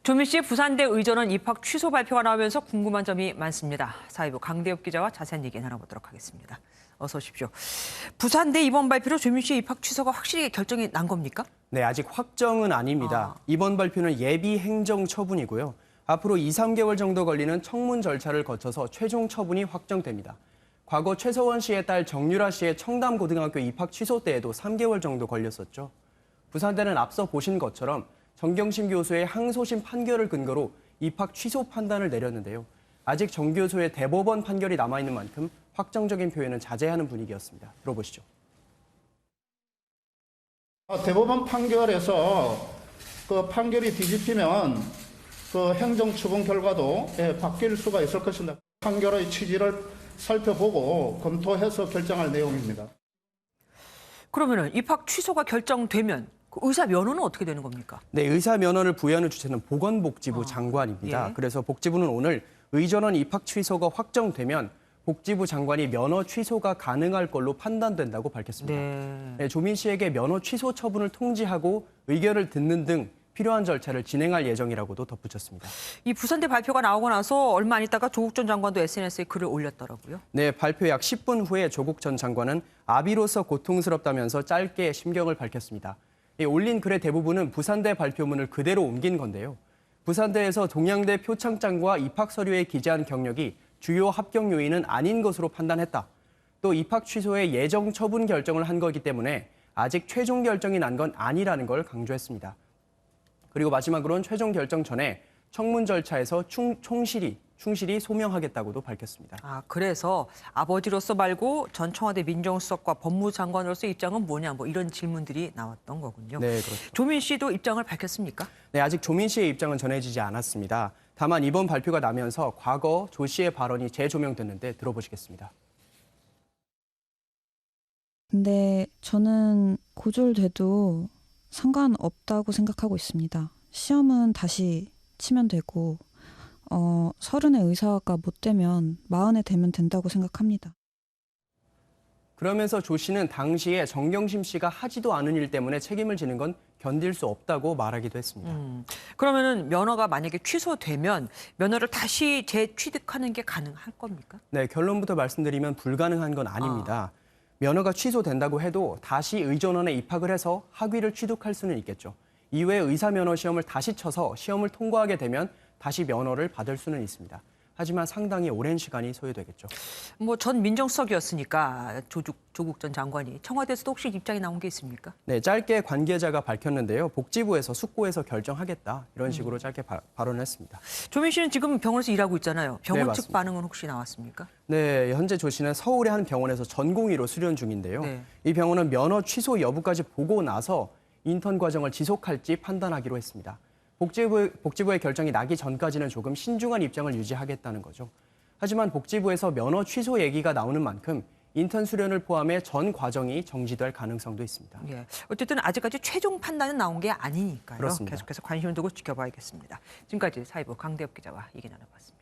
조민 씨의 부산대 의전원 입학 취소 발표가 나오면서 궁금한 점이 많습니다. 사회부 강대엽 기자와 자세한 얘기 나눠보도록 하겠습니다. 어서 오십시오. 부산대 이번 발표로 조민 씨의 입학 취소가 확실히 결정이 난 겁니까? 네, 아직 확정은 아닙니다. 이번 발표는 예비 행정 처분이고요. 앞으로 2, 3개월 정도 걸리는 청문 절차를 거쳐서 최종 처분이 확정됩니다. 과거 최서원 씨의 딸 정유라 씨의 청담고등학교 입학 취소 때에도 3개월 정도 걸렸었죠. 부산대는 앞서 보신 것처럼 정경심 교수의 항소심 판결을 근거로 입학 취소 판단을 내렸는데요. 아직 정 교수의 대법원 판결이 남아있는 만큼 확정적인 표현은 자제하는 분위기였습니다. 들어보시죠. 대법원 판결에서 그 판결이 뒤집히면 그 행정처분 결과도 바뀔 수가 있을 것입니다. 판결의 취지를 살펴보고 검토해서 결정할 내용입니다. 그러면은 입학 취소가 결정되면 그 의사 면허는 어떻게 되는 겁니까? 네, 의사 면허를 부여하는 주체는 보건복지부 장관입니다. 예. 그래서 복지부는 오늘 의전원 입학 취소가 확정되면 복지부 장관이 면허 취소가 가능할 걸로 판단된다고 밝혔습니다. 네, 조민 씨에게 면허 취소 처분을 통지하고 의견을 듣는 등 필요한 절차를 진행할 예정이라고도 덧붙였습니다. 이 부산대 발표가 나오고 나서 얼마 안 있다가 조국 전 장관도 SNS에 글을 올렸더라고요. 네, 발표 약 10분 후에 조국 전 장관은 아비로서 고통스럽다면서 짧게 심경을 밝혔습니다. 올린 글의 대부분은 부산대 발표문을 그대로 옮긴 건데요. 부산대에서 동양대 표창장과 입학 서류에 기재한 경력이 주요 합격 요인은 아닌 것으로 판단했다. 또 입학 취소의 예정 처분 결정을 한 거기 때문에 아직 최종 결정이 난 건 아니라는 걸 강조했습니다. 그리고 마지막으로는 최종 결정 전에 청문 절차에서 충실히 소명하겠다고도 밝혔습니다. 그래서 아버지로서 말고 전 청와대 민정수석과 법무장관으로서 입장은 뭐냐 뭐 이런 질문들이 나왔던 거군요. 네, 그렇죠. 조민 씨도 입장을 밝혔습니까? 네, 아직 조민 씨의 입장은 전해지지 않았습니다. 다만 이번 발표가 나면서 과거 조 씨의 발언이 재조명됐는데 들어보시겠습니다. 근데 저는 고졸돼도 상관없다고 생각하고 있습니다. 시험은 다시 치면 되고 30의 의사가 못 되면 40에 되면 된다고 생각합니다. 그러면서 조 씨는 당시에 정경심 씨가 하지도 않은 일 때문에 책임을 지는 건 견딜 수 없다고 말하기도 했습니다. 그러면은 면허가 만약에 취소되면 면허를 다시 재취득하는 게 가능할 겁니까? 네, 결론부터 말씀드리면 불가능한 건 아닙니다. 면허가 취소된다고 해도 다시 의전원에 입학을 해서 학위를 취득할 수는 있겠죠. 이후에 의사 면허 시험을 다시 쳐서 시험을 통과하게 되면 다시 면허를 받을 수는 있습니다. 하지만 상당히 오랜 시간이 소요되겠죠. 뭐 전 민정수석이었으니까 조국 전 장관이 청와대에서도 혹시 입장이 나온 게 있습니까? 네, 짧게 관계자가 밝혔는데요. 복지부에서 숙고해서 결정하겠다. 이런 식으로 짧게 발언을 했습니다. 조민 씨는 지금 병원에서 일하고 있잖아요. 병원 네, 측 맞습니다. 반응은 혹시 나왔습니까? 네, 현재 조 씨는 서울의 한 병원에서 전공의로 수련 중인데요. 네. 이 병원은 면허 취소 여부까지 보고 나서 인턴 과정을 지속할지 판단하기로 했습니다. 복지부의 결정이 나기 전까지는 조금 신중한 입장을 유지하겠다는 거죠. 하지만 복지부에서 면허 취소 얘기가 나오는 만큼 인턴 수련을 포함해 전 과정이 정지될 가능성도 있습니다. 예. 어쨌든 아직까지 최종 판단은 나온 게 아니니까요. 그렇습니다. 계속해서 관심을 두고 지켜봐야겠습니다. 지금까지 사회부 강대엽 기자와 얘기 나눠봤습니다.